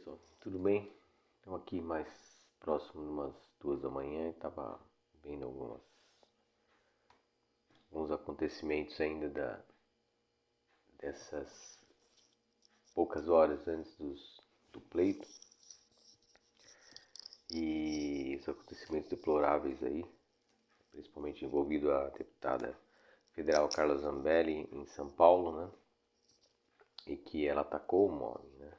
pessoal, tudo bem? Estou aqui mais próximo de umas 2 da manhã e estava vendo alguns acontecimentos ainda dessas poucas horas antes do pleito e os acontecimentos deploráveis aí, principalmente envolvido a deputada federal Carla Zambelli em São Paulo, né? E que ela atacou um homem, né?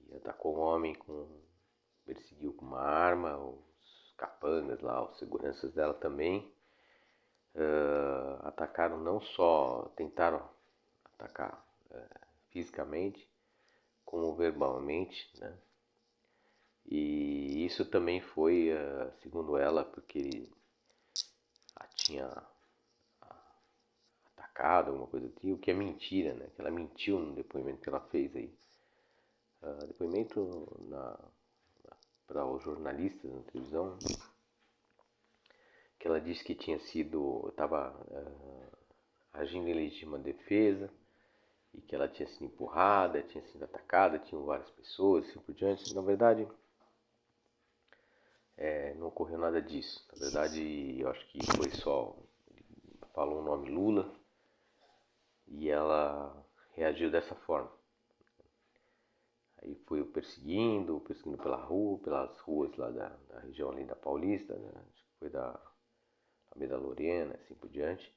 E atacou um homem perseguiu com uma arma, os capangas lá, os seguranças dela também atacaram não só, tentaram atacar fisicamente, como verbalmente, né? E isso também foi, segundo ela, porque ele a tinha atacado, alguma coisa assim, o que é mentira, né? Que ela mentiu no depoimento que ela fez aí. Depoimento para os jornalistas na televisão, que ela disse que estava agindo em legítima defesa e que ela tinha sido empurrada, tinha sido atacada, tinham várias pessoas, assim por diante. Na verdade, não ocorreu nada disso. Na verdade, eu acho que foi só, ele falou o nome Lula e ela reagiu dessa forma. Aí foi perseguindo pela rua, pelas ruas lá da região ali da Paulista, né? Acho que foi da Avenida Lorena, assim por diante.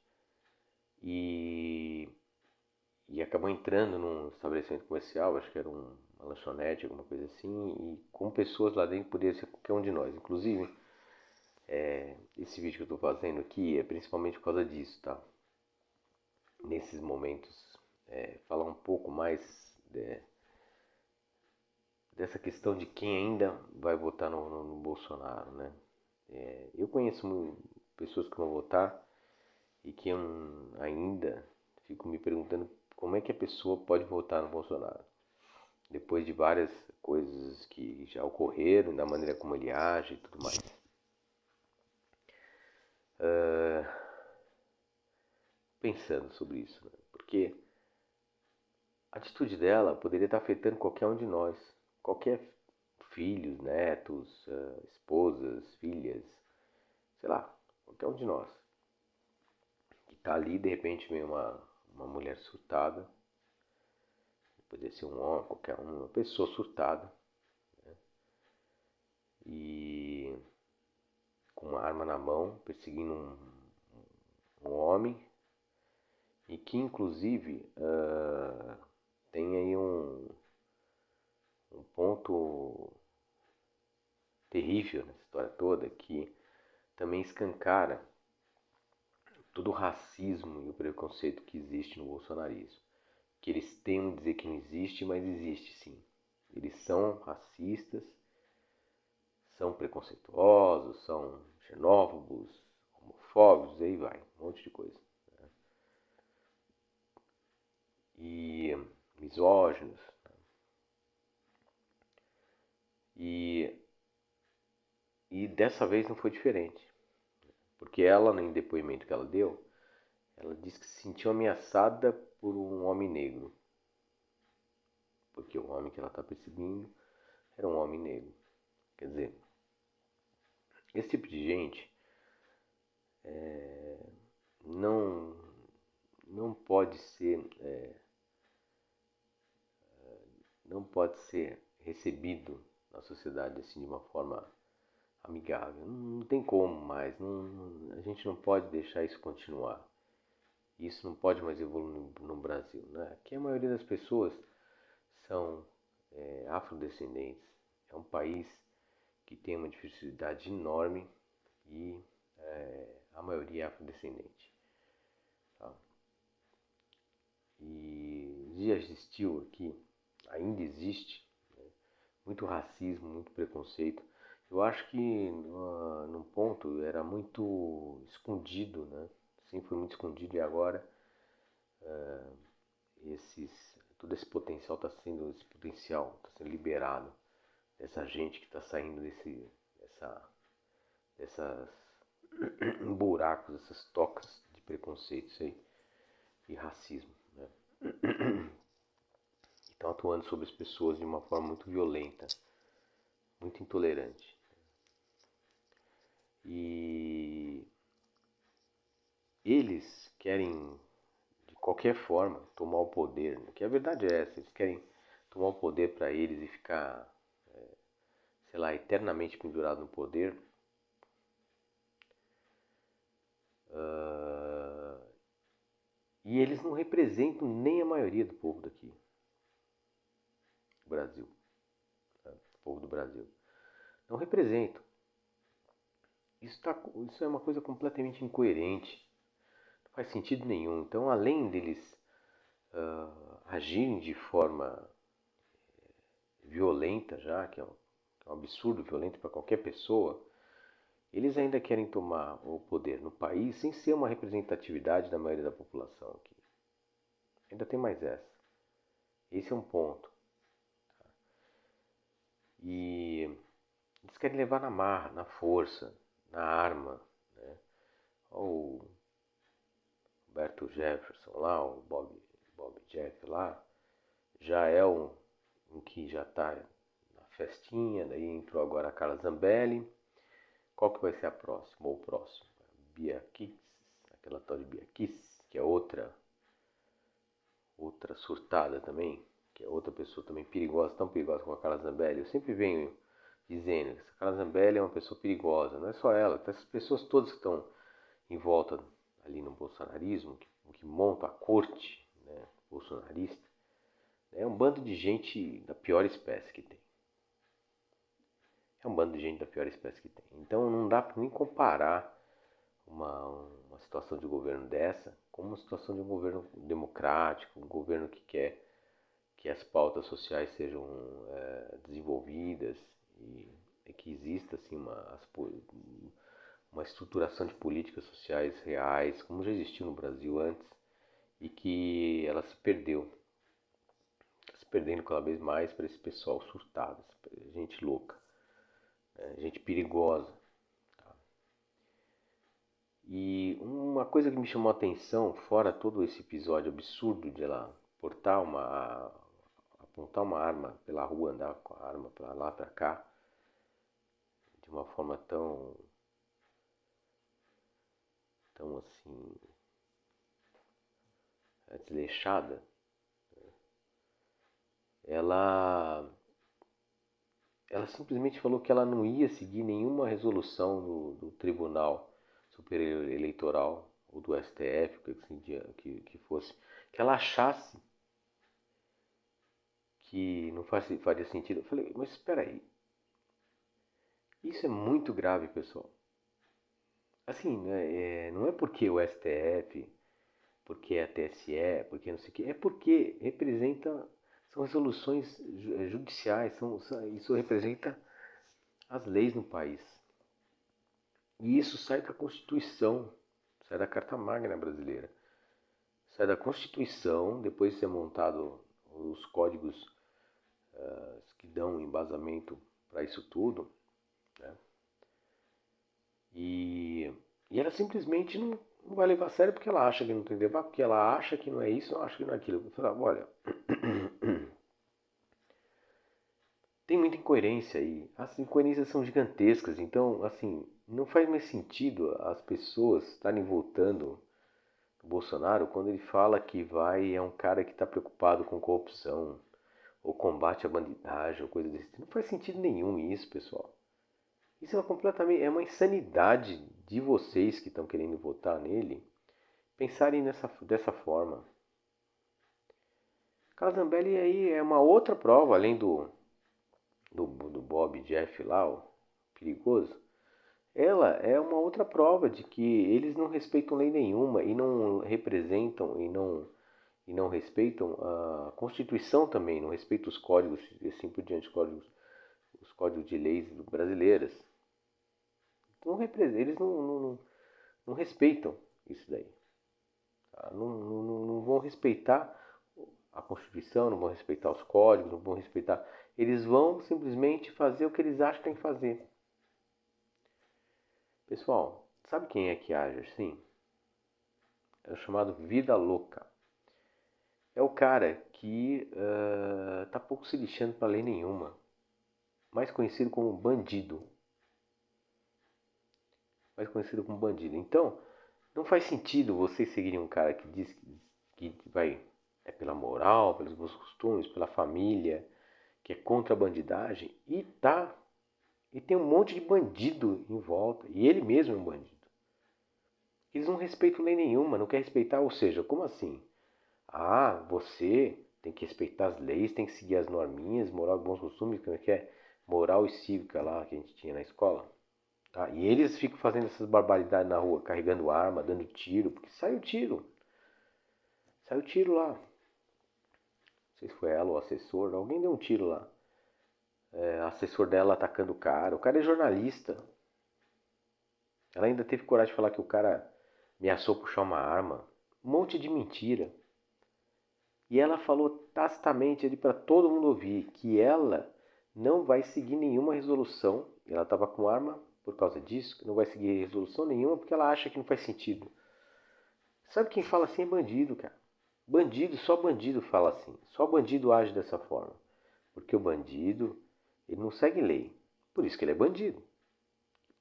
E acabou entrando num estabelecimento comercial, acho que era uma lanchonete, alguma coisa assim, e com pessoas lá dentro podia ser qualquer um de nós. Inclusive, esse vídeo que eu estou fazendo aqui é principalmente por causa disso, tá? Nesses momentos, falar um pouco mais dessa questão de quem ainda vai votar no Bolsonaro, né? Eu conheço pessoas que vão votar e que eu ainda fico me perguntando como é que a pessoa pode votar no Bolsonaro. Depois de várias coisas que já ocorreram, da maneira como ele age e tudo mais. Pensando sobre isso, né? Porque a atitude dela poderia estar afetando qualquer um de nós, qualquer filhos, netos, esposas, filhas, sei lá, qualquer um de nós. Que está ali, de repente vem uma mulher surtada, poderia ser um homem, qualquer uma pessoa surtada, né? E com uma arma na mão, perseguindo um homem, e que inclusive tem aí um ponto terrível nessa história toda, que também escancara todo o racismo e o preconceito que existe no bolsonarismo. Que eles tentam dizer que não existe, mas existe sim. Eles são racistas, são preconceituosos, são xenófobos, homofóbicos, aí vai, um monte de coisa. E misóginos. E dessa vez não foi diferente. Porque ela, no depoimento que ela deu, ela disse que se sentiu ameaçada por um homem negro. Porque o homem que ela está perseguindo era um homem negro. Quer dizer, esse tipo de gente não, não pode ser não pode ser recebido na sociedade assim de uma forma amigável. Não tem como mais. A gente não pode deixar isso continuar. Isso não pode mais evoluir no Brasil, né? Aqui a maioria das pessoas são afrodescendentes. É um país que tem uma diversidade enorme e a maioria é afrodescendente. Tá? E já existiu aqui, ainda existe, né, muito racismo, muito preconceito. Eu acho que num ponto era muito escondido, né? Sim, foi muito escondido e agora todo esse potencial está sendo liberado dessa gente que está saindo dessas buracos, essas tocas de preconceito aí, e racismo, né? estão atuando sobre as pessoas de uma forma muito violenta, muito intolerante. E eles querem, de qualquer forma, tomar o poder. Que a verdade é essa, eles querem tomar o poder para eles e ficar, sei lá, eternamente pendurado no poder. E eles não representam nem a maioria do povo daqui, do Brasil, né? O povo do Brasil. Não representam. Isso é uma coisa completamente incoerente. Não faz sentido nenhum. Então, além deles agirem de forma violenta já, que é um absurdo violento para qualquer pessoa, eles ainda querem tomar o poder no país sem ser uma representatividade da maioria da população aqui. Ainda tem mais essa. Esse é um ponto. E eles querem levar na marra, na força, na arma, né? O Roberto Jefferson lá, o Bob Jeff lá, já é um que já está na festinha, daí entrou agora a Carla Zambelli. Qual que vai ser a próxima, ou o próximo? Bia Kicis, aquela tal de Bia Kicis, que é outra surtada também, que é outra pessoa também perigosa, tão perigosa como a Carla Zambelli. Eu sempre venho dizendo que a Carla Zambelli é uma pessoa perigosa, não é só ela, essas pessoas todas que estão em volta ali no bolsonarismo, que montam a corte, né, bolsonarista, é um bando de gente da pior espécie que tem. É um bando de gente da pior espécie que tem. Então não dá para nem comparar uma situação de governo dessa com uma situação de um governo democrático, um governo que quer que as pautas sociais sejam desenvolvidas e que exista assim, uma estruturação de políticas sociais reais, como já existiu no Brasil antes, e que ela se perdeu. Está se perdendo cada vez mais para esse pessoal surtado, gente louca, gente perigosa. Tá? E uma coisa que me chamou a atenção, fora todo esse episódio absurdo de ela apontar uma arma pela rua, andar com a arma para lá, para cá, de uma forma tão assim, desleixada, ela simplesmente falou que ela não ia seguir nenhuma resolução do Tribunal Superior Eleitoral ou do STF, que fosse, que ela achasse que não faria sentido. Eu falei, mas espera aí, isso é muito grave, pessoal. Assim, né, não é porque o STF, porque é a TSE, porque não sei o que, é porque são resoluções judiciais, isso representa as leis no país. E isso sai da Constituição, sai da Carta Magna brasileira. Sai da Constituição, depois de ser montado os códigos que dão embasamento para isso tudo, né? E ela simplesmente não vai levar a sério porque ela acha que não tem debate, porque ela acha que não é isso, não acha que não é aquilo. Eu falei, olha, tem muita incoerência aí. As incoerências são gigantescas, então, assim, não faz mais sentido as pessoas estarem votando no Bolsonaro quando ele fala que é um cara que está preocupado com corrupção, ou combate à bandidagem, ou coisa desse tipo. Não faz sentido nenhum isso, pessoal. Isso é uma insanidade de vocês que estão querendo votar nele pensarem dessa forma. Carla Zambelli aí é uma outra prova, além do Bob Jeff lá, o perigoso. Ela é uma outra prova de que eles não respeitam lei nenhuma e não representam e não respeitam a Constituição também, não respeitam os códigos e assim por diante, os códigos de leis brasileiras. Eles não respeitam isso daí. Tá? Não vão respeitar a Constituição, não vão respeitar os códigos, não vão respeitar. Eles vão simplesmente fazer o que eles acham que tem que fazer. Pessoal, sabe quem é que age assim? É o chamado vida louca. é o cara que tá pouco se lixando para lei nenhuma. Mais conhecido como bandido. Mais conhecido como bandido. Então, não faz sentido vocês seguirem um cara que diz que vai pela moral, pelos bons costumes, pela família, que é contra a bandidagem, e tem um monte de bandido em volta, e ele mesmo é um bandido. Eles não respeitam lei nenhuma, não quer respeitar, ou seja, como assim? Ah, você tem que respeitar as leis, tem que seguir as norminhas, moral e bons costumes, como é que é? Moral e cívica lá que a gente tinha na escola. Tá? E eles ficam fazendo essas barbaridades na rua, carregando arma, dando tiro, porque saiu tiro. Saiu tiro lá. Não sei se foi ela ou o assessor, alguém deu um tiro lá. Assessor dela atacando o cara. O cara é jornalista. Ela ainda teve coragem de falar que o cara ameaçou puxar uma arma. Um monte de mentira. E ela falou tacitamente ali para todo mundo ouvir que ela não vai seguir nenhuma resolução. Ela estava com arma por causa disso, que não vai seguir resolução nenhuma porque ela acha que não faz sentido. Sabe quem fala assim é bandido, cara. Bandido, só bandido fala assim. Só bandido age dessa forma. Porque o bandido, ele não segue lei. Por isso que ele é bandido.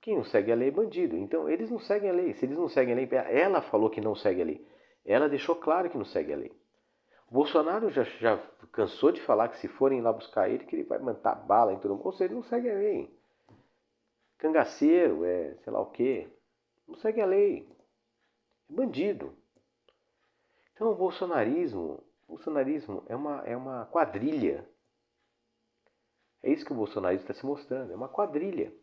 Quem não segue a lei é bandido. Então, eles não seguem a lei. Se eles não seguem a lei, ela falou que não segue a lei. Ela deixou claro que não segue a lei. O Bolsonaro já cansou de falar que se forem lá buscar ele, que ele vai mandar bala em todo mundo. Ou seja, ele não segue a lei. Cangaceiro, sei lá o quê. Não segue a lei. É bandido. Então o bolsonarismo é uma quadrilha. É isso que o bolsonarismo está se mostrando, é uma quadrilha.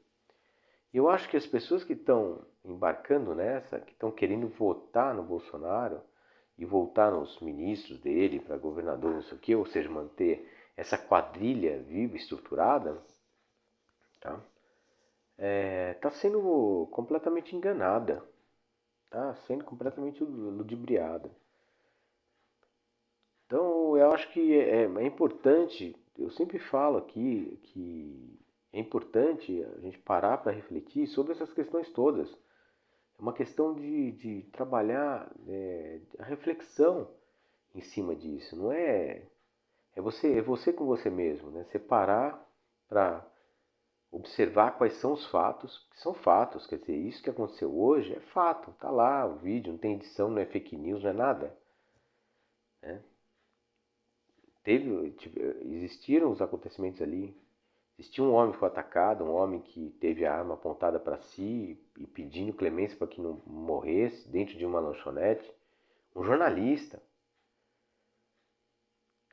E eu acho que as pessoas que estão embarcando nessa, que estão querendo votar no Bolsonaro e voltar nos ministros dele para governador, não sei o quê, ou seja, manter essa quadrilha viva, estruturada, tá? Tá sendo completamente enganada, tá sendo completamente ludibriada. Então eu acho que é importante, eu sempre falo aqui que é importante a gente parar para refletir sobre essas questões todas. É uma questão de trabalhar a reflexão em cima disso. Não é você com você mesmo, né? Você parar para observar quais são os fatos, que são fatos, quer dizer, isso que aconteceu hoje é fato, tá lá o vídeo, não tem edição, não é fake news, não é nada, né? Existiram os acontecimentos ali. Existia um homem que foi atacado, um homem que teve a arma apontada para si e pedindo clemência para que não morresse dentro de uma lanchonete. Um jornalista.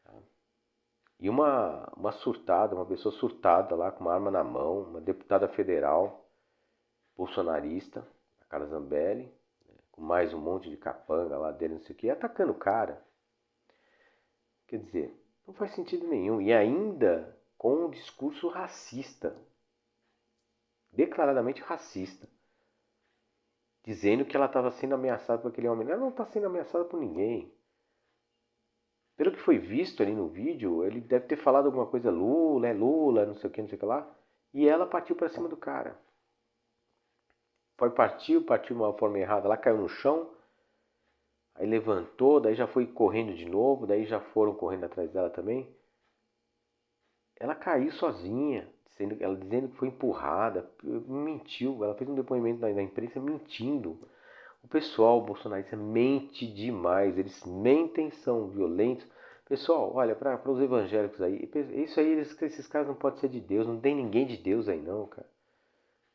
Tá? E uma surtada, uma pessoa surtada lá com uma arma na mão, uma deputada federal bolsonarista, a Carla Zambelli, né, com mais um monte de capanga lá dele, não sei o que, atacando o cara. Quer dizer, não faz sentido nenhum. E ainda com um discurso racista, declaradamente racista, dizendo que ela estava sendo ameaçada por aquele homem. Ela não está sendo ameaçada por ninguém. Pelo que foi visto ali no vídeo, ele deve ter falado alguma coisa, Lula, Lula, não sei o que, não sei o que lá, e ela partiu para cima do cara. Partiu de uma forma errada, ela caiu no chão, aí levantou, daí já foi correndo de novo, daí já foram correndo atrás dela também. Ela caiu sozinha, ela dizendo que foi empurrada, mentiu, ela fez um depoimento na imprensa mentindo. O pessoal bolsonarista mente demais, eles mentem, são violentos. Pessoal, olha, para os evangélicos aí, isso aí, esses caras não podem ser de Deus, não tem ninguém de Deus aí não, cara.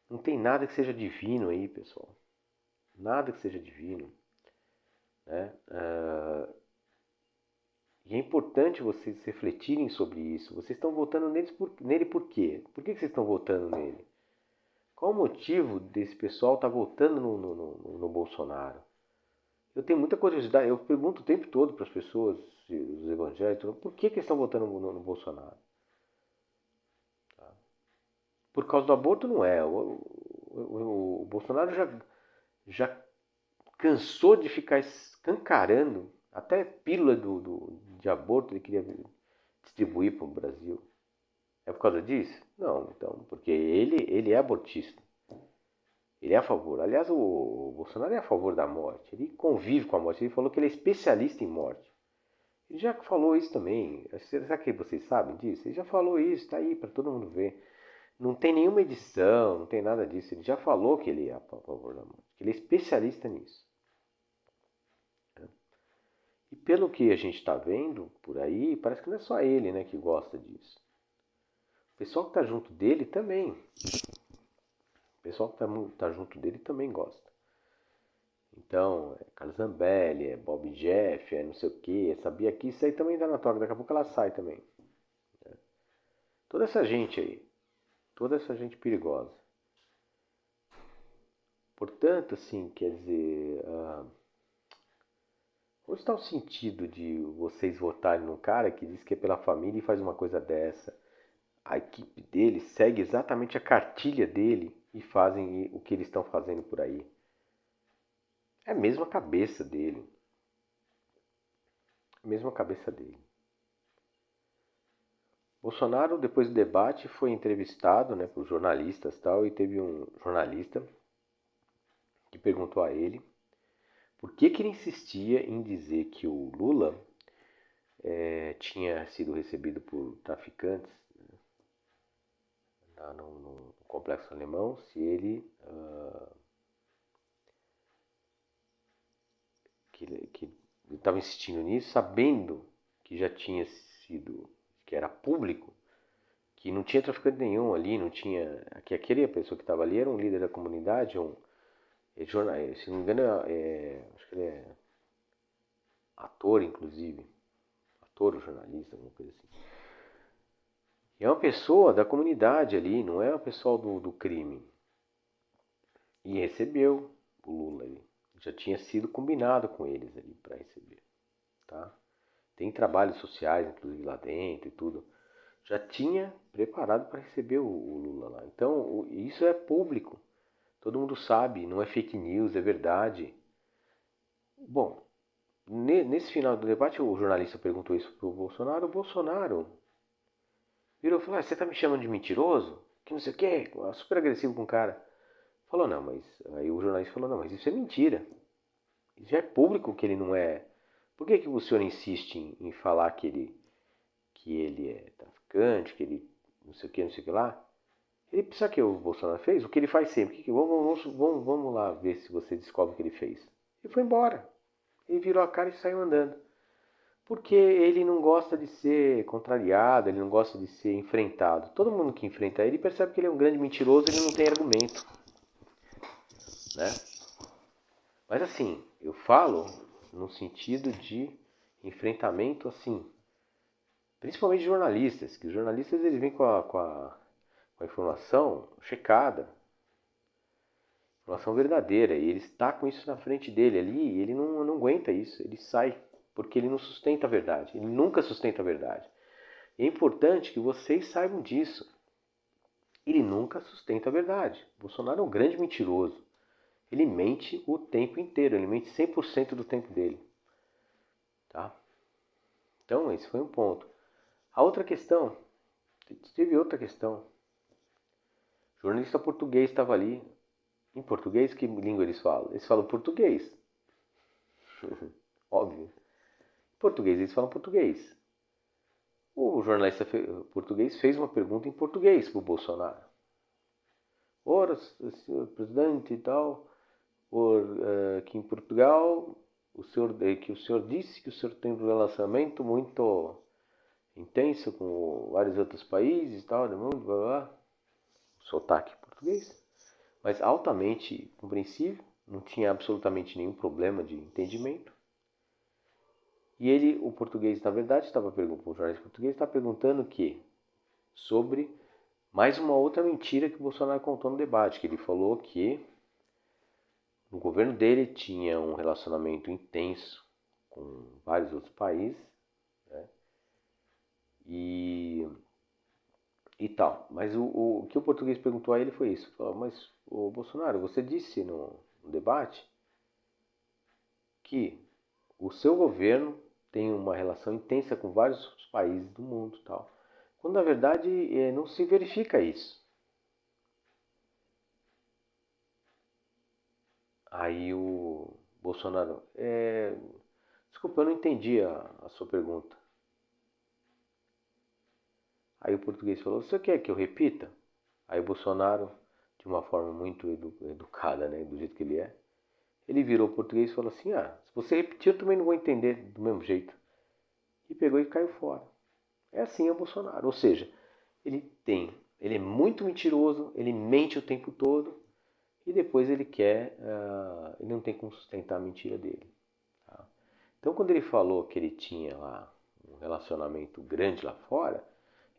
Não tem nada que seja divino aí, pessoal. Nada que seja divino. Né? E é importante vocês refletirem sobre isso. Vocês estão votando nele por quê? Por que vocês estão votando nele? Qual o motivo desse pessoal estar votando no Bolsonaro? Eu tenho muita curiosidade, eu pergunto o tempo todo para as pessoas, os evangélicos, por que eles estão votando no Bolsonaro? Tá? Por causa do aborto não é. O Bolsonaro já cansou de ficar escancarando, até pílula de aborto ele queria distribuir para o Brasil. É por causa disso? Não, então, porque ele é abortista. Ele é a favor. Aliás, o Bolsonaro é a favor da morte. Ele convive com a morte. Ele falou que ele é especialista em morte. Ele já falou isso também. Será que vocês sabem disso? Ele já falou isso, tá aí para todo mundo ver. Não tem nenhuma edição, não tem nada disso. Ele já falou que ele é a favor da morte, que ele é especialista nisso. E pelo que a gente está vendo por aí, parece que não é só ele, né, que gosta disso. O pessoal que está junto dele também. O pessoal que está junto dele também gosta. Então, é Carlos Zambelli, é Bob Jeff, é não sei o que, sabia que isso aí também dá na toca, daqui a pouco ela sai também. Toda essa gente aí, toda essa gente perigosa. Portanto, assim, quer dizer, onde está o sentido de vocês votarem num cara que diz que é pela família e faz uma coisa dessa? A equipe dele segue exatamente a cartilha dele e fazem o que eles estão fazendo por aí. É a mesma cabeça dele. A mesma cabeça dele. Bolsonaro, depois do debate, foi entrevistado, né, por jornalistas e tal, e teve um jornalista que perguntou a ele por que ele insistia em dizer que o Lula tinha sido recebido por traficantes, né, no complexo alemão, se ele que estava insistindo nisso, sabendo que já tinha sido, que era público, que não tinha traficante nenhum ali, não tinha, que aquele pessoa que estava ali era um líder da comunidade, se não me engano, acho que ele é ator, inclusive, ator ou jornalista, alguma coisa assim. E é uma pessoa da comunidade ali, não é uma pessoa do crime. E recebeu o Lula ali. Já tinha sido combinado com eles ali para receber, tá? Tem trabalhos sociais, inclusive lá dentro e tudo. Já tinha preparado para receber o Lula lá. Então, isso é público. Todo mundo sabe, não é fake news, é verdade. Bom, nesse final do debate, o jornalista perguntou isso pro Bolsonaro. O Bolsonaro virou e falou: você tá me chamando de mentiroso? Que não sei o quê, super agressivo com o cara. Falou: não, mas. Aí o jornalista falou: não, mas isso é mentira. Isso já é público que ele não é. Por que o senhor insiste em falar que ele é traficante, que ele não sei o que, não sei o que lá? Ele sabe o que o Bolsonaro fez? O que ele faz sempre. Vamos lá ver se você descobre o que ele fez. Ele foi embora. Ele virou a cara e saiu andando. Porque ele não gosta de ser contrariado, ele não gosta de ser enfrentado. Todo mundo que enfrenta ele percebe que ele é um grande mentiroso, ele não tem argumento, né? Mas assim, eu falo no sentido de enfrentamento, assim, principalmente de jornalistas, que os jornalistas eles vêm com a informação checada, informação verdadeira, e ele está com isso na frente dele ali, e ele não aguenta isso, ele sai, porque ele não sustenta a verdade, ele nunca sustenta a verdade. E é importante que vocês saibam disso. Ele nunca sustenta a verdade. Bolsonaro é um grande mentiroso. Ele mente o tempo inteiro, ele mente 100% do tempo dele. Tá? Então, esse foi um ponto. A outra questão, teve outra questão. O jornalista português estava ali. Em português, que língua eles falam? Eles falam português. Óbvio. Em português, eles falam português. O jornalista português fez uma pergunta em português para o Bolsonaro. Ora, senhor presidente e tal, que em Portugal que o senhor disse que o senhor tem um relacionamento muito intenso com vários outros países e tal, do mundo, blá blá. Sotaque português, mas altamente compreensível, não tinha absolutamente nenhum problema de entendimento. E ele, o português, na verdade, estava perguntando, o jornalista português estava perguntando que sobre mais uma outra mentira que o Bolsonaro contou no debate, que ele falou que o governo dele tinha um relacionamento intenso com vários outros países, né? E tal. Mas o que o português perguntou a ele foi isso. Falou, mas, o Bolsonaro, você disse no debate que o seu governo tem uma relação intensa com vários países do mundo, tal. Quando na verdade não se verifica isso. Aí o Bolsonaro, Desculpa, eu não entendi a sua pergunta. Aí o português falou, você quer que eu repita? Aí o Bolsonaro, de uma forma muito educada, né, do jeito que ele virou o português e falou assim, se você repetir eu também não vou entender do mesmo jeito. E pegou e caiu fora. É assim o Bolsonaro, ou seja, ele é muito mentiroso, ele mente o tempo todo e depois ele não tem como sustentar a mentira dele. Tá? Então quando ele falou que ele tinha lá um relacionamento grande lá fora,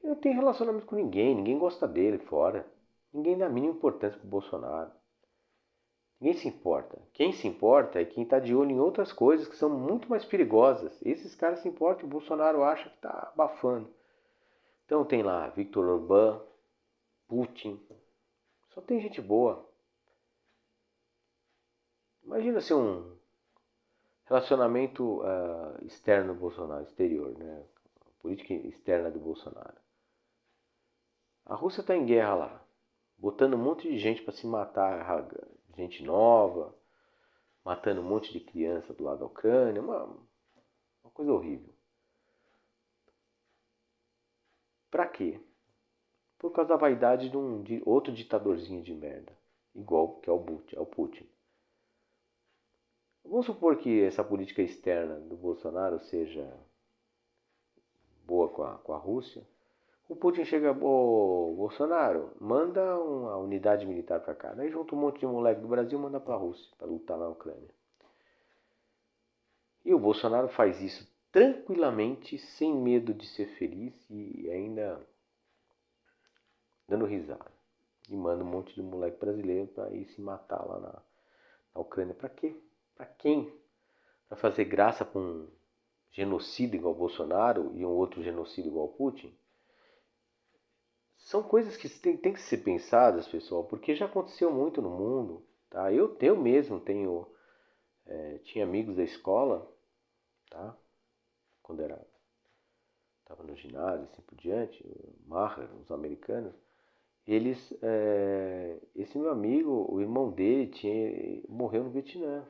ele não tem relacionamento com ninguém, ninguém gosta dele fora, ninguém dá a mínima importância pro Bolsonaro. Ninguém se importa. Quem se importa é quem está de olho em outras coisas que são muito mais perigosas. Esses caras se importam, o Bolsonaro acha que está abafando. Então tem lá Viktor Orbán, Putin, só tem gente boa. Imagina se um relacionamento externo do Bolsonaro, exterior, né? A política externa do Bolsonaro. A Rússia está em guerra lá, botando um monte de gente para se matar, gente nova, matando um monte de criança do lado da Ucrânia, uma coisa horrível. Pra quê? Por causa da vaidade de outro ditadorzinho de merda, igual que é o Putin. Vamos supor que essa política externa do Bolsonaro seja boa com a Rússia. O Putin chega, Bolsonaro, manda uma unidade militar para cá. Daí junta um monte de moleque do Brasil e manda para a Rússia, para lutar na Ucrânia. E o Bolsonaro faz isso tranquilamente, sem medo de ser feliz e ainda dando risada. E manda um monte de moleque brasileiro para ir se matar lá na Ucrânia. Para quê? Para quem? Para fazer graça com um genocida igual o Bolsonaro e um outro genocida igual o Putin? São coisas que tem que ser pensadas, pessoal, porque já aconteceu muito no mundo. Tá? Eu mesmo tinha amigos da escola, tá? Quando estava no ginásio, assim por diante, Marra, os americanos. Esse meu amigo, o irmão dele morreu no Vietnã,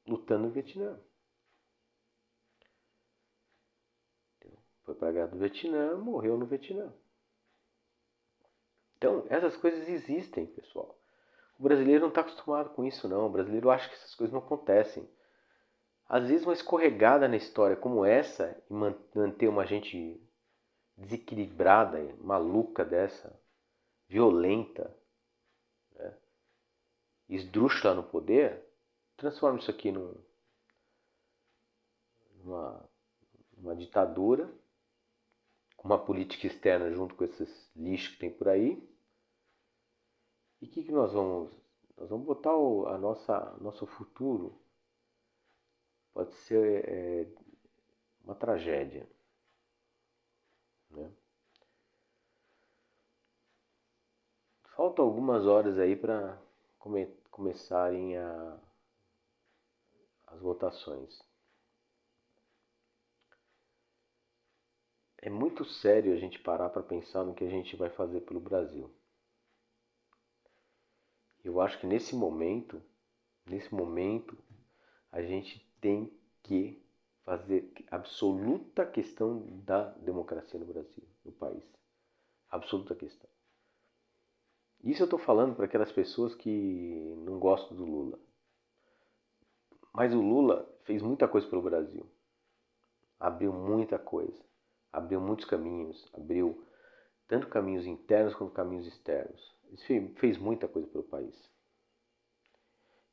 lutando no Vietnã. Foi para a guerra do Vietnã, morreu no Vietnã. Então, essas coisas existem, pessoal. O brasileiro não está acostumado com isso, não. O brasileiro acha que essas coisas não acontecem. Às vezes, uma escorregada na história como essa, e manter uma gente desequilibrada, maluca dessa, violenta, né, esdrúxula no poder, transforma isso aqui numa ditadura, com uma política externa junto com esses lixos que tem por aí. E o que nós vamos? Nós vamos botar nosso futuro. Pode ser uma tragédia. Né? Faltam algumas horas aí para começarem as votações. É muito sério a gente parar para pensar no que a gente vai fazer pelo Brasil. Eu acho que nesse momento, a gente tem que fazer absoluta questão da democracia no Brasil, no país. Absoluta questão. Isso eu estou falando para aquelas pessoas que não gostam do Lula. Mas o Lula fez muita coisa pelo Brasil. Abriu muita coisa. Abriu muitos caminhos. Abriu tanto caminhos internos quanto caminhos externos. Ele fez muita coisa pelo país.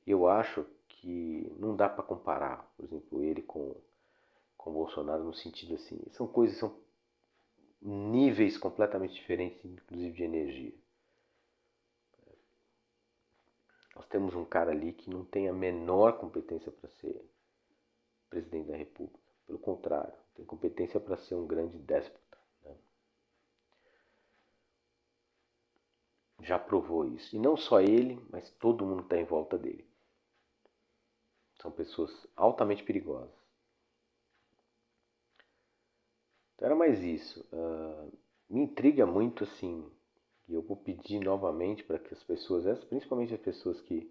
Eu acho que não dá para comparar, por exemplo, ele com o Bolsonaro no sentido assim. São níveis completamente diferentes, inclusive de energia. Nós temos um cara ali que não tem a menor competência para ser presidente da República. Pelo contrário, tem competência para ser um grande déspota. Né? Já provou isso. E não só ele, mas todo mundo está em volta dele. São pessoas altamente perigosas. Então era mais isso. Me intriga muito assim. E eu vou pedir novamente para que as pessoas, principalmente as pessoas que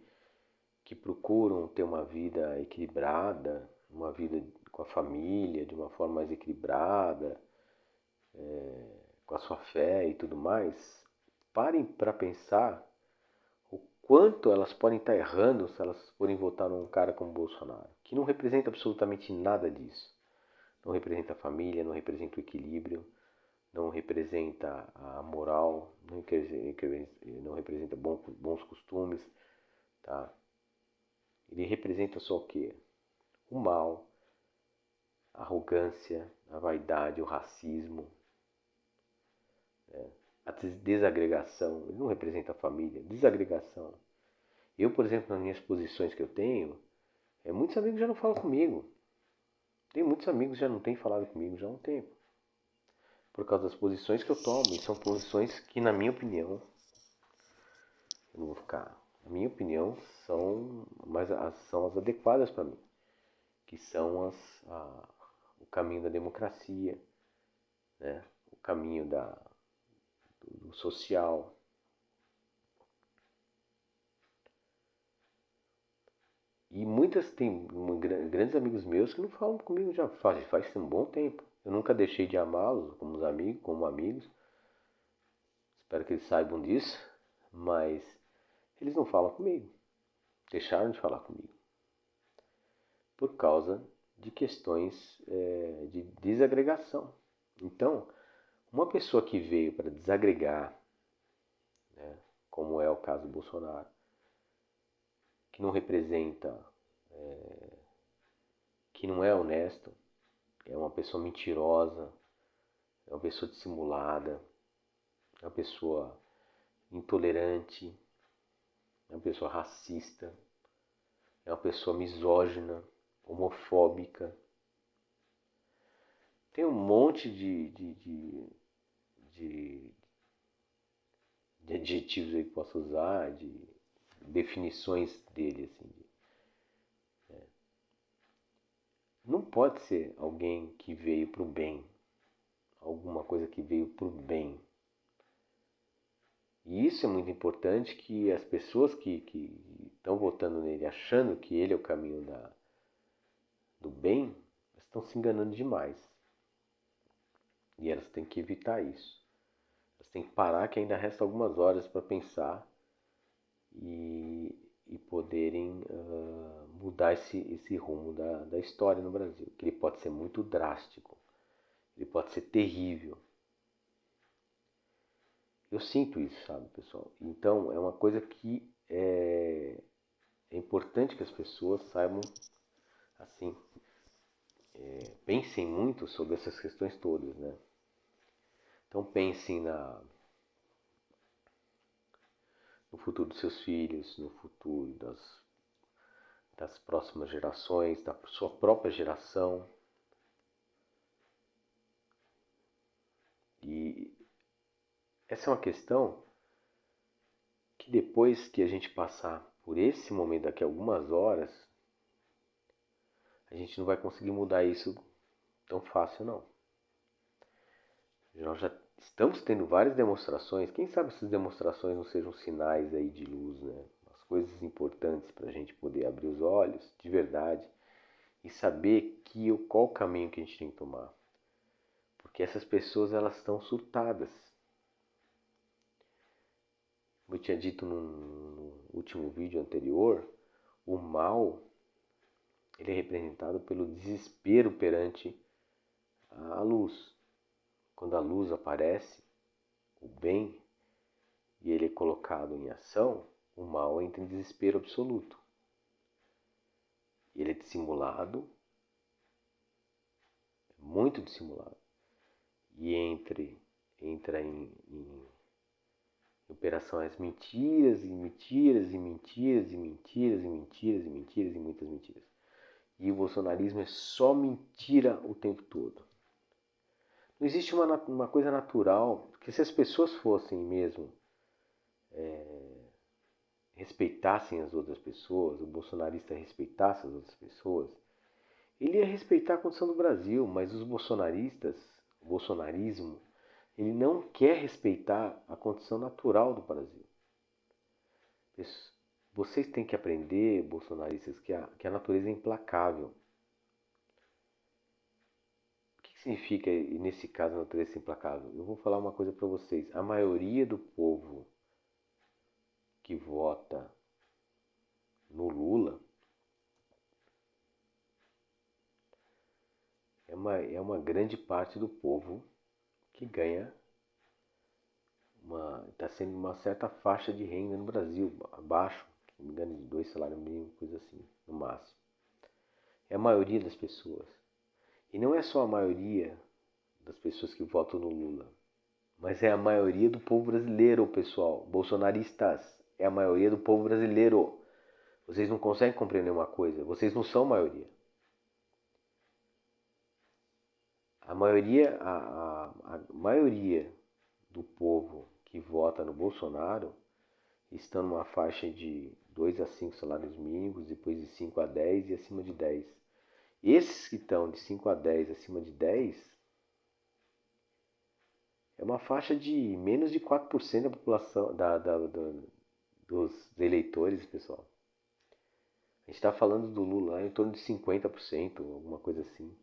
procuram ter uma vida equilibrada, uma vida com a família, de uma forma mais equilibrada, com a sua fé e tudo mais, parem para pensar o quanto elas podem estar errando se elas forem votar num cara como Bolsonaro, que não representa absolutamente nada disso. Não representa a família, não representa o equilíbrio, não representa a moral, não representa bons costumes, tá? Ele representa só o quê? O mal, a arrogância, a vaidade, o racismo, né? A desagregação. Ele não representa a família, desagregação. Eu, por exemplo, nas minhas posições que eu tenho, muitos amigos já não falam comigo. Tem muitos amigos que já não têm falado comigo já há um tempo. Por causa das posições que eu tomo. E são posições que, na minha opinião, eu não vou ficar. Na minha opinião, são as adequadas para mim. Que são o caminho da democracia, né? O caminho do social. E tem grandes amigos meus que não falam comigo já faz um bom tempo. Eu nunca deixei de amá-los como amigos. Espero que eles saibam disso, mas eles não falam comigo. Deixaram de falar comigo. Por causa de questões de desagregação. Então, uma pessoa que veio para desagregar, né, como é o caso do Bolsonaro, que não representa, que não é honesto, é uma pessoa mentirosa, é uma pessoa dissimulada, é uma pessoa intolerante, é uma pessoa racista, é uma pessoa misógina, homofóbica. Tem um monte de, de adjetivos aí que posso usar, de definições dele. Assim. Não pode ser alguém que veio para o bem, alguma coisa que veio para o bem. E isso é muito importante, que as pessoas que estão votando nele achando que ele é o caminho do bem, estão se enganando demais. E elas têm que evitar isso. Elas têm que parar, que ainda resta algumas horas para pensar e poderem mudar esse rumo da história no Brasil. Que ele pode ser muito drástico, ele pode ser terrível. Eu sinto isso, sabe, pessoal? Então, é uma coisa que é importante que as pessoas saibam, assim, pensem muito sobre essas questões todas, né? Então, pensem no futuro dos seus filhos, no futuro das próximas gerações, da sua própria geração. E essa é uma questão que depois que a gente passar por esse momento, daqui a algumas horas, a gente não vai conseguir mudar isso tão fácil, não. Nós já estamos tendo várias demonstrações. Quem sabe essas demonstrações não sejam sinais aí de luz, né? As coisas importantes para a gente poder abrir os olhos de verdade e saber qual o caminho que a gente tem que tomar. Porque essas pessoas, elas estão surtadas. Como eu tinha dito no último vídeo anterior, o mal, ele é representado pelo desespero perante a luz. Quando a luz aparece, o bem, e ele é colocado em ação, o mal entra em desespero absoluto. Ele é dissimulado, muito dissimulado, e entra em operação as mentiras, e mentiras, e mentiras, e mentiras, e mentiras, e mentiras, e muitas mentiras. E o bolsonarismo é só mentira o tempo todo. Não existe uma coisa natural, porque se as pessoas fossem mesmo, respeitassem as outras pessoas, o bolsonarista respeitasse as outras pessoas, ele ia respeitar a condição do Brasil, mas os bolsonaristas, o bolsonarismo, ele não quer respeitar a condição natural do Brasil. Vocês têm que aprender, bolsonaristas, que a natureza é implacável. significa, nesse caso, natureza implacável? Eu vou falar uma coisa para vocês. A maioria do povo que vota no Lula é uma grande parte do povo que ganha está sendo uma certa faixa de renda no Brasil, abaixo, se não me engano, de 2 salários mínimos, coisa assim, no máximo. É a maioria das pessoas. E não é só a maioria das pessoas que votam no Lula, mas é a maioria do povo brasileiro, pessoal. Bolsonaristas, é a maioria do povo brasileiro. Vocês não conseguem compreender uma coisa, vocês não são maioria. A maioria do povo que vota no Bolsonaro estão numa faixa de 2 a 5 salários mínimos, depois de 5 a 10 e acima de 10. Esses que estão de 5 a 10, acima de 10, é uma faixa de menos de 4% da população, dos eleitores, pessoal. A gente está falando do Lula em torno de 50%, alguma coisa assim.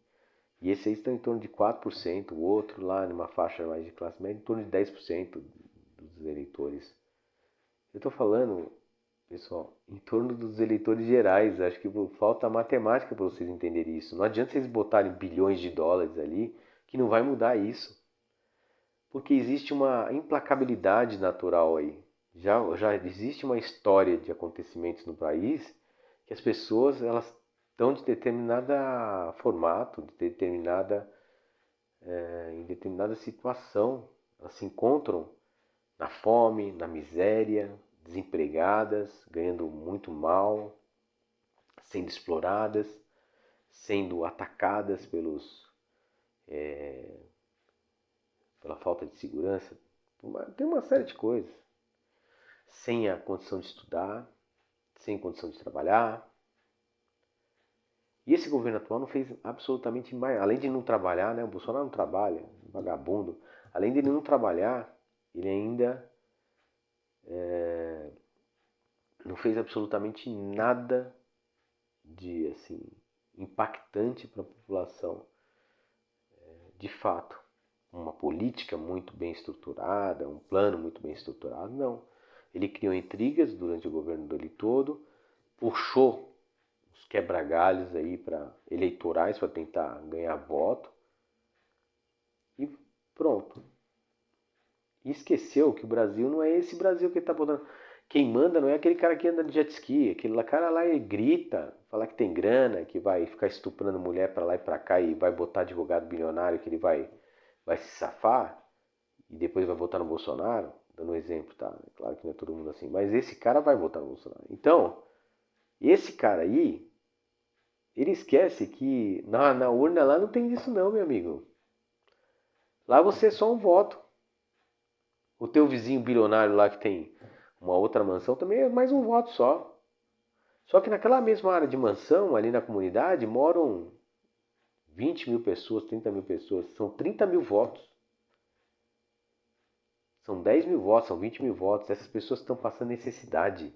E esse aí está em torno de 4%, o outro lá numa faixa mais de classe média, em torno de 10% dos eleitores. Eu estou falando, pessoal, em torno dos eleitores gerais. Acho que falta matemática para vocês entenderem isso. Não adianta vocês botarem bilhões de dólares ali, que não vai mudar isso. Porque existe uma implacabilidade natural aí. Já existe uma história de acontecimentos no país que as pessoas elas estão de determinada formato, em determinada situação. Elas se encontram na fome, na miséria, desempregadas, ganhando muito mal, sendo exploradas, sendo atacadas pela falta de segurança. Tem uma série de coisas. Sem a condição de estudar, sem condição de trabalhar. E esse governo atual não fez absolutamente mais. Além de não trabalhar, né? O Bolsonaro não trabalha, vagabundo. Além de ele não trabalhar, ele ainda não fez absolutamente nada de assim impactante para a população, de fato. Uma política muito bem estruturada, um plano muito bem estruturado, não. Ele criou intrigas durante o governo dele todo, puxou os quebra-galhos aí para eleitorais para tentar ganhar voto e pronto. E esqueceu que o Brasil não é esse Brasil que ele está botando. Quem manda não é aquele cara que anda de jet ski, aquele cara lá e grita, fala que tem grana, que vai ficar estuprando mulher para lá e para cá e vai botar advogado bilionário que ele vai se safar e depois vai votar no Bolsonaro, dando um exemplo, tá? Claro que não é todo mundo assim, mas esse cara vai votar no Bolsonaro. Então, esse cara aí, ele esquece que na urna lá não tem isso não, meu amigo. Lá você é só um voto. O teu vizinho bilionário lá que tem uma outra mansão também é mais um voto só. Só que naquela mesma área de mansão, ali na comunidade, moram 20 mil pessoas, 30 mil pessoas. São 30 mil votos. São 10 mil votos, são 20 mil votos. Essas pessoas estão passando necessidade.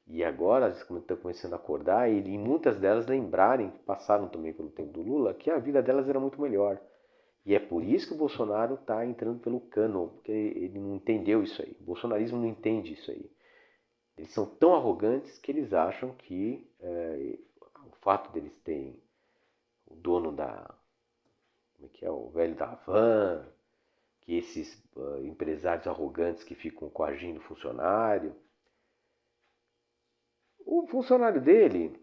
E agora elas estão começando a acordar e muitas delas lembrarem, que passaram também pelo tempo do Lula, que a vida delas era muito melhor. E é por isso que o Bolsonaro está entrando pelo cano, porque ele não entendeu isso aí. O bolsonarismo não entende isso aí. Eles são tão arrogantes que eles acham que o fato deles terem o dono da... Como é que é? O velho da van, que esses empresários arrogantes que ficam coagindo o funcionário. O funcionário dele,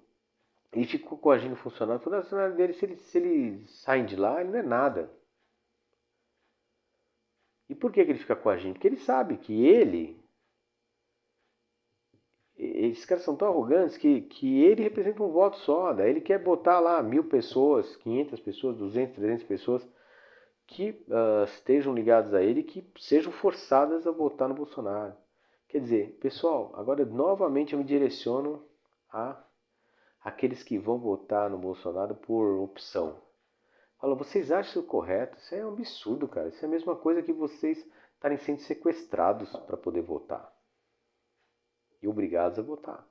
ele ficou coagindo o funcionário. O funcionário dele, se ele saem de lá, ele não é nada. E por que ele fica coagindo? Porque ele sabe que esses caras são tão arrogantes que ele representa um voto só. Daí ele quer botar lá 1.000 pessoas, 500 pessoas, 200, 300 pessoas que estejam ligadas a ele e que sejam forçadas a votar no Bolsonaro. Quer dizer, pessoal, agora novamente eu me direciono a aqueles que vão votar no Bolsonaro por opção. Fala, vocês acham isso correto? Isso é um absurdo, cara. Isso é a mesma coisa que vocês estarem sendo sequestrados para poder votar. E obrigados a votar.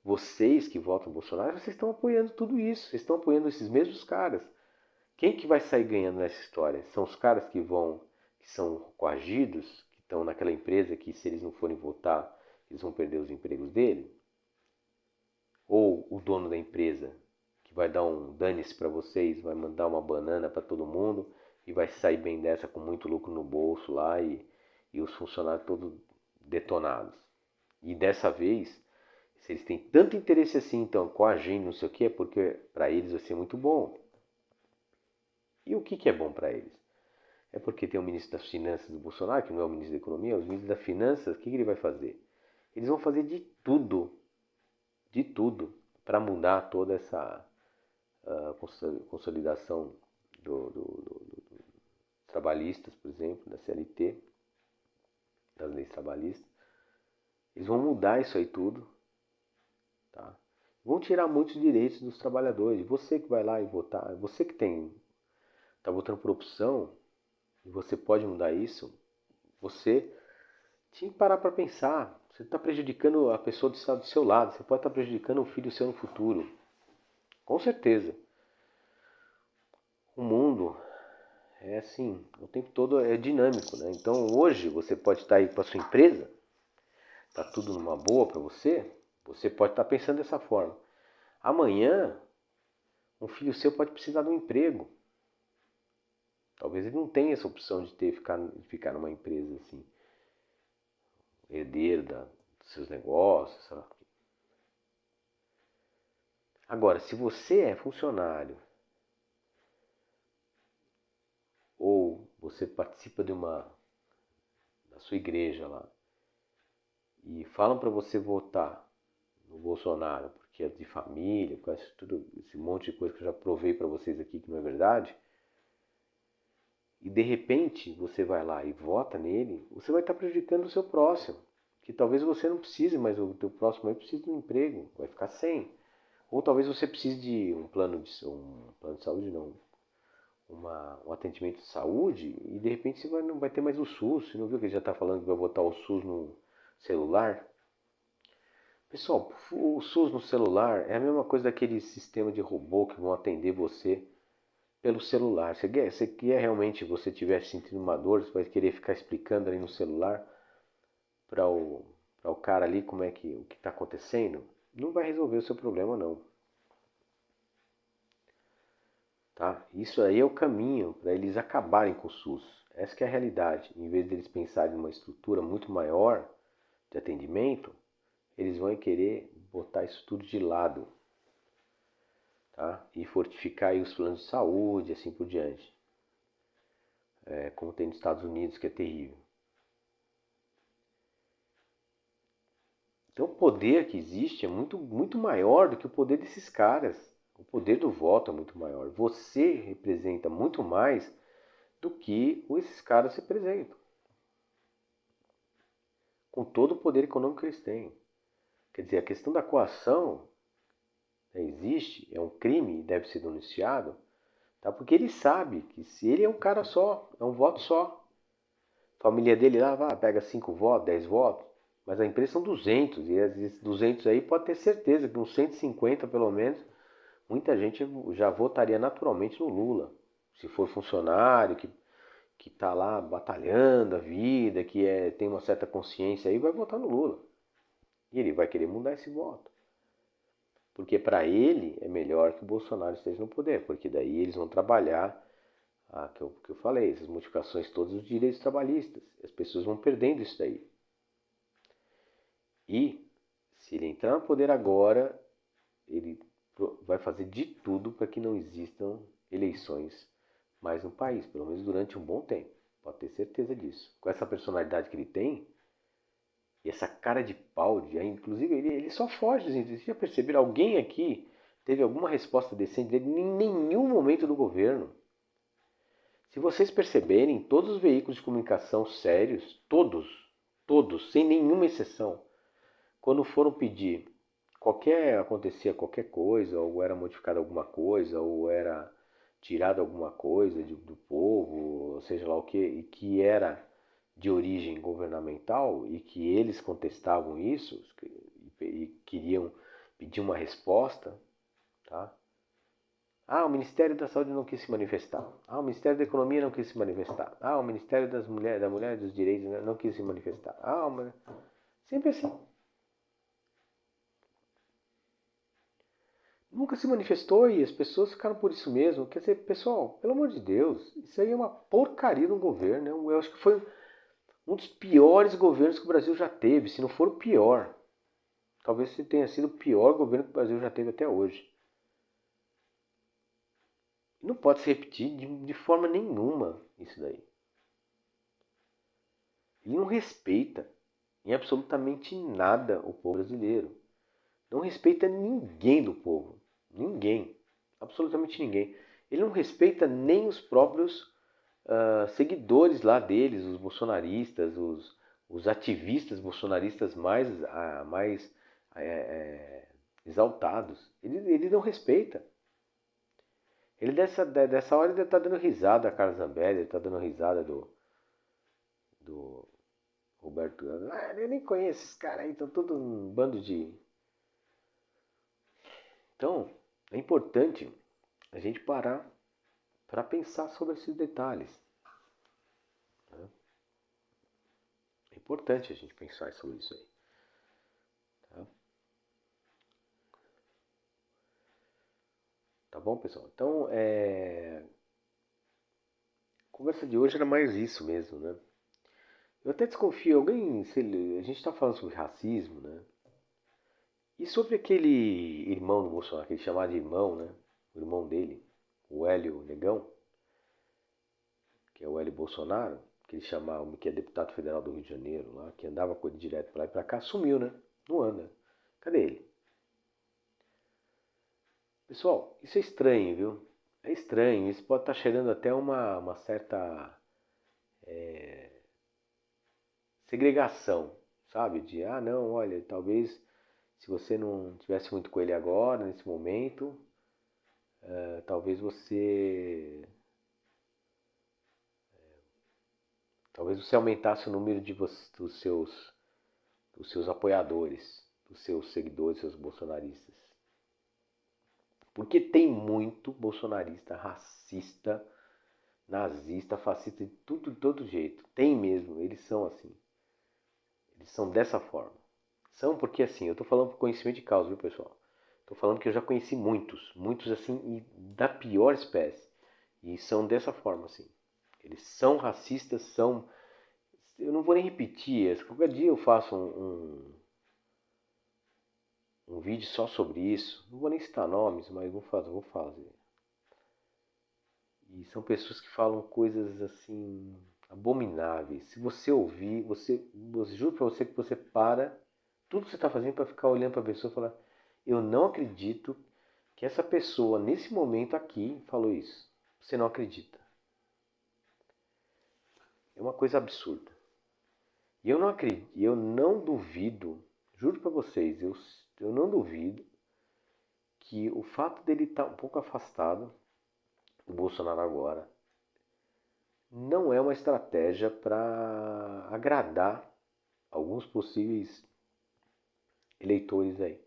Vocês que votam no Bolsonaro, vocês estão apoiando tudo isso. Vocês estão apoiando esses mesmos caras Quem que vai sair ganhando nessa história? São os caras que são coagidos, que estão naquela empresa que se eles não forem votar, eles vão perder os empregos dele? Ou o dono da empresa, que vai dar um dane-se para vocês, vai mandar uma banana para todo mundo e vai sair bem dessa com muito lucro no bolso lá e os funcionários todos detonados? E dessa vez, se eles têm tanto interesse assim, então, coagindo, não sei o que, é porque para eles vai ser muito bom. E o que é bom para eles? É porque tem o ministro das Finanças do Bolsonaro, que não é o ministro da Economia, o ministro das Finanças, o que ele vai fazer? Eles vão fazer de tudo, para mudar toda essa consolidação dos trabalhistas, por exemplo, da CLT, das leis trabalhistas. Eles vão mudar isso aí tudo, tá? Vão tirar muitos direitos dos trabalhadores. Você que vai lá e votar, você que está votando por opção, e você pode mudar isso, você tinha que parar para pensar. Você está prejudicando a pessoa que está do seu lado. Você pode estar prejudicando um filho seu no futuro. Com certeza. O mundo é assim, o tempo todo é dinâmico, né? Então hoje você pode estar aí com a sua empresa, está tudo numa boa para você, você pode estar pensando dessa forma. Amanhã, um filho seu pode precisar de um emprego. Talvez ele não tenha essa opção de ficar numa empresa assim, herdeiro dos seus negócios, sei lá. Agora, se você é funcionário ou você participa da sua igreja lá e falam para você votar no Bolsonaro porque é de família, com tudo esse monte de coisa que eu já provei para vocês aqui que não é verdade, e de repente você vai lá e vota nele, você vai estar prejudicando o seu próximo, que talvez você não precise, mas o teu próximo aí precisa de um emprego, vai ficar sem. Ou talvez você precise de um plano de saúde, não, um atendimento de saúde, e de repente você não vai ter mais o SUS. Você não viu que ele já está falando que vai botar o SUS no celular? Pessoal, o SUS no celular é a mesma coisa daquele sistema de robô que vão atender você pelo celular. Você quer realmente, você estiver sentindo uma dor, você vai querer ficar explicando ali no celular para o cara ali como é que o que está acontecendo? Não vai resolver o seu problema não. Tá? Isso aí é o caminho para eles acabarem com o SUS. Essa que é a realidade. Em vez deles pensarem em uma estrutura muito maior de atendimento, eles vão querer botar isso tudo de lado, tá? E fortificar aí os planos de saúde, assim por diante. Como tem nos Estados Unidos, que é terrível. Então o poder que existe é muito, muito maior do que o poder desses caras. O poder do voto é muito maior. Você representa muito mais do que esses caras representam. Com todo o poder econômico que eles têm. Quer dizer, a questão da coação existe, é um crime e deve ser denunciado, tá? Porque ele sabe que se ele é um cara só, é um voto só. A família dele lá pega 5 votos, 10 votos, mas a empresa são 200, e esses 200 aí pode ter certeza que uns 150 pelo menos, muita gente já votaria naturalmente no Lula. Se for funcionário, que está lá batalhando a vida, tem uma certa consciência aí, vai votar no Lula. E ele vai querer mudar esse voto. Porque para ele é melhor que o Bolsonaro esteja no poder, porque daí eles vão trabalhar, que eu falei, essas modificações todas dos direitos trabalhistas. As pessoas vão perdendo isso daí. E se ele entrar no poder agora, ele vai fazer de tudo para que não existam eleições mais no país, pelo menos durante um bom tempo. Pode ter certeza disso. Com essa personalidade que ele tem, e essa cara de pau, inclusive ele só foge. Vocês já perceberam? Alguém aqui teve alguma resposta decente dele em nenhum momento do governo? Se vocês perceberem, todos os veículos de comunicação sérios, todos, sem nenhuma exceção, quando foram pedir acontecia qualquer coisa, ou era modificada alguma coisa, ou era tirada alguma coisa do povo, ou seja lá o que, e que era de origem governamental e que eles contestavam isso e queriam pedir uma resposta, tá? Ah, o Ministério da Saúde não quis se manifestar. Ah, o Ministério da Economia não quis se manifestar. Ah, o Ministério da Mulher e dos Direitos não quis se manifestar. Sempre assim. Nunca se manifestou e as pessoas ficaram por isso mesmo. Quer dizer, pessoal, pelo amor de Deus, isso aí é uma porcaria no governo, né? Eu acho que foi um dos piores governos que o Brasil já teve, se não for o pior. Talvez tenha sido o pior governo que o Brasil já teve até hoje. Não pode se repetir de forma nenhuma isso daí. Ele não respeita em absolutamente nada o povo brasileiro. Não respeita ninguém do povo. Ninguém. Absolutamente ninguém. Ele não respeita nem os próprios seguidores lá deles, os bolsonaristas, os ativistas bolsonaristas mais exaltados. Ele não respeita. Ele dessa hora ele está dando risada a Carlos Zambelli, ele está dando risada do Roberto. Eu nem conheço esses caras aí, estão todos um bando de. Então, é importante a gente parar para pensar sobre esses detalhes. Né? É importante a gente pensar sobre isso aí. Tá, tá bom, pessoal? Então, a conversa de hoje era mais isso mesmo, né? Eu até desconfio, a gente está falando sobre racismo, né? E sobre aquele irmão do Bolsonaro, que ele chamava de irmão, né? O irmão dele, o Hélio Negão, que é o Hélio Bolsonaro, que ele chamava, que é deputado federal do Rio de Janeiro, lá, que andava com ele direto para lá e para cá, sumiu, né? Não anda. Cadê ele? Pessoal, isso é estranho, viu? É estranho. Isso pode estar cheirando até uma certa segregação, sabe? De, não, olha, talvez se você não tivesse muito com ele agora, nesse momento, talvez você aumentasse o número dos seus apoiadores, dos seus seguidores, seus bolsonaristas. Porque tem muito bolsonarista racista, nazista, fascista, de tudo, de todo jeito. Tem mesmo, eles são assim. Eles são dessa forma. São porque assim, eu estou falando por conhecimento de causa, viu pessoal? Estou falando que eu já conheci muitos assim, e da pior espécie. E são dessa forma, assim. Eles são racistas, são. Eu não vou nem repetir, qualquer dia eu faço um vídeo só sobre isso. Não vou nem citar nomes, mas vou fazer. E são pessoas que falam coisas assim abomináveis. Se você ouvir, juro pra você que você para tudo que você está fazendo para ficar olhando para a pessoa e falar: eu não acredito que essa pessoa nesse momento aqui falou isso. Você não acredita. É uma coisa absurda. E eu não acredito, eu não duvido, juro para vocês, eu não duvido que o fato dele estar um pouco afastado do Bolsonaro agora não é uma estratégia para agradar alguns possíveis eleitores aí.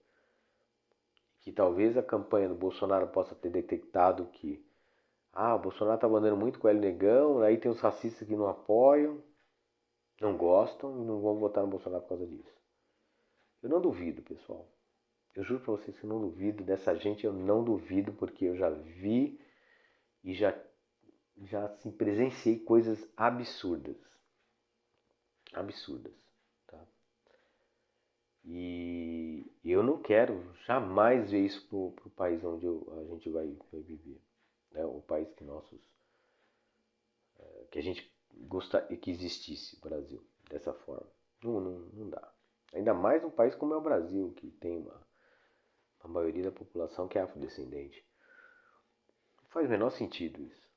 Que talvez a campanha do Bolsonaro possa ter detectado que o Bolsonaro está andando muito com o Hélio Negão, aí tem os racistas que não apoiam, não gostam e não vão votar no Bolsonaro por causa disso. Eu não duvido, pessoal. Eu juro para vocês que eu não duvido dessa gente, eu não duvido porque eu já vi e já assim, presenciei coisas absurdas. Absurdas. Tá? E eu não quero jamais ver isso pro país onde a gente vai viver. Né? O país que a gente gostaria que existisse, o Brasil, dessa forma. Não dá. Ainda mais um país como é o Brasil, que tem a maioria da população que é afrodescendente. Não faz o menor sentido isso.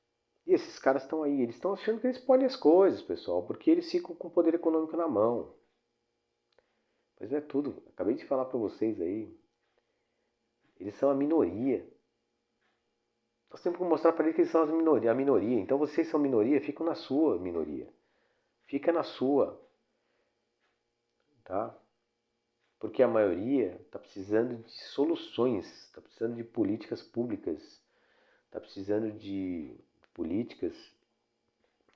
E esses caras estão aí, eles estão achando que eles podem as coisas, pessoal, porque eles ficam com o poder econômico na mão. Mas não é tudo. Acabei de falar para vocês aí. Eles são a minoria. Nós temos que mostrar para eles que eles são a minoria. Então vocês são minoria, ficam na sua minoria. Fica na sua, tá? Porque a maioria está precisando de soluções, está precisando de políticas públicas, está precisando de políticas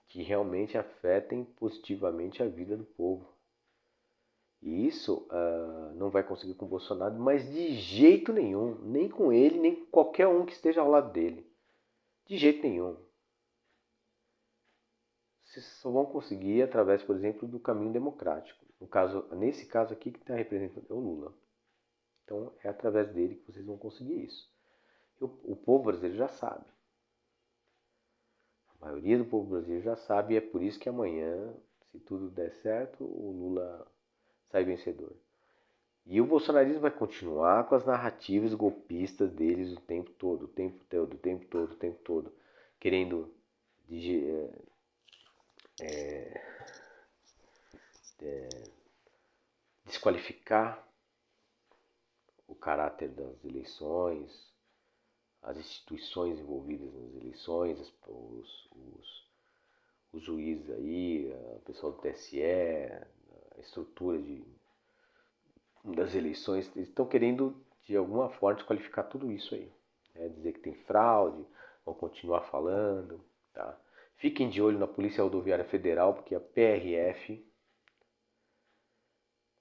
que realmente afetem positivamente a vida do povo. E isso não vai conseguir com o Bolsonaro, mas de jeito nenhum. Nem com ele, nem com qualquer um que esteja ao lado dele. De jeito nenhum. Vocês só vão conseguir através, por exemplo, do caminho democrático. Nesse caso aqui, que está representando é o Lula. Então é através dele que vocês vão conseguir isso. O povo brasileiro já sabe. A maioria do povo brasileiro já sabe e é por isso que amanhã, se tudo der certo, o Lula sai vencedor. E o bolsonarismo vai continuar com as narrativas golpistas deles o tempo todo, querendo desqualificar o caráter das eleições, as instituições envolvidas nas eleições, os juízes aí, o pessoal do TSE, a estrutura das eleições, eles estão querendo de alguma forma desqualificar tudo isso aí. Dizer que tem fraude, vão continuar falando. Tá? Fiquem de olho na Polícia Rodoviária Federal, porque a PRF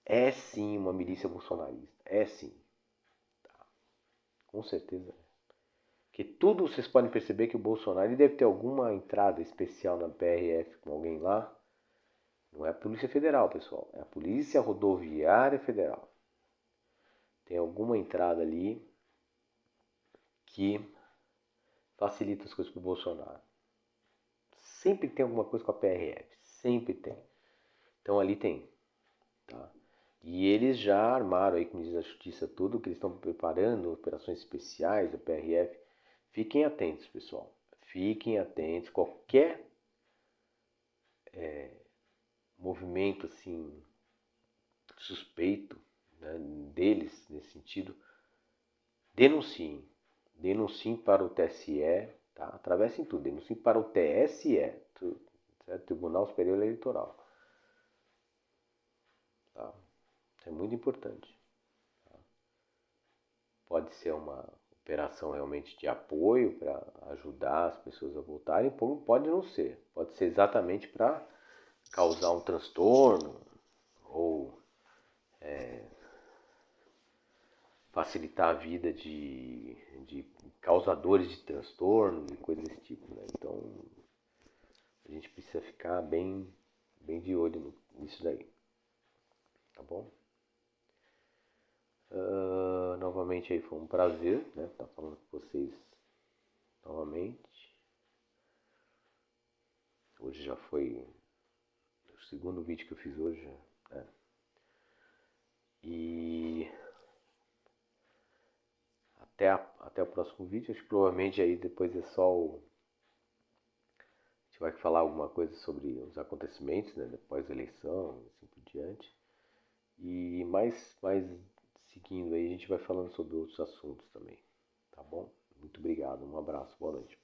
é sim uma milícia bolsonarista. É sim. Tá? Com certeza é. Porque tudo vocês podem perceber que o Bolsonaro deve ter alguma entrada especial na PRF com alguém lá. Não é a Polícia Federal, pessoal. É a Polícia Rodoviária Federal. Tem alguma entrada ali que facilita as coisas para o Bolsonaro. Sempre tem alguma coisa com a PRF. Sempre tem. Então ali tem. Tá? E eles já armaram aí, como diz a Justiça, tudo que eles estão preparando, operações especiais da PRF. Fiquem atentos, pessoal. Fiquem atentos. Qualquer movimento assim suspeito, né, deles nesse sentido, denunciem. Denunciem para o TSE, tá? Atravessem tudo. Denunciem para o TSE, Tribunal Superior Eleitoral. Tá? Isso é muito importante. Tá? Pode ser uma operação realmente de apoio para ajudar as pessoas a votarem, pode não ser. Pode ser exatamente para causar um transtorno ou facilitar a vida de causadores de transtorno e coisas desse tipo. Né? Então a gente precisa ficar bem de olho nisso daí. Tá bom? Novamente aí foi um prazer, né, estar falando com vocês novamente. Hoje já foi o segundo vídeo que eu fiz hoje, né? E até o próximo vídeo. Acho que provavelmente aí depois é só a gente vai falar alguma coisa sobre os acontecimentos, né, depois da eleição, assim por diante. E mais seguindo aí, a gente vai falando sobre outros assuntos também. Tá bom? Muito obrigado. Um abraço. Boa noite.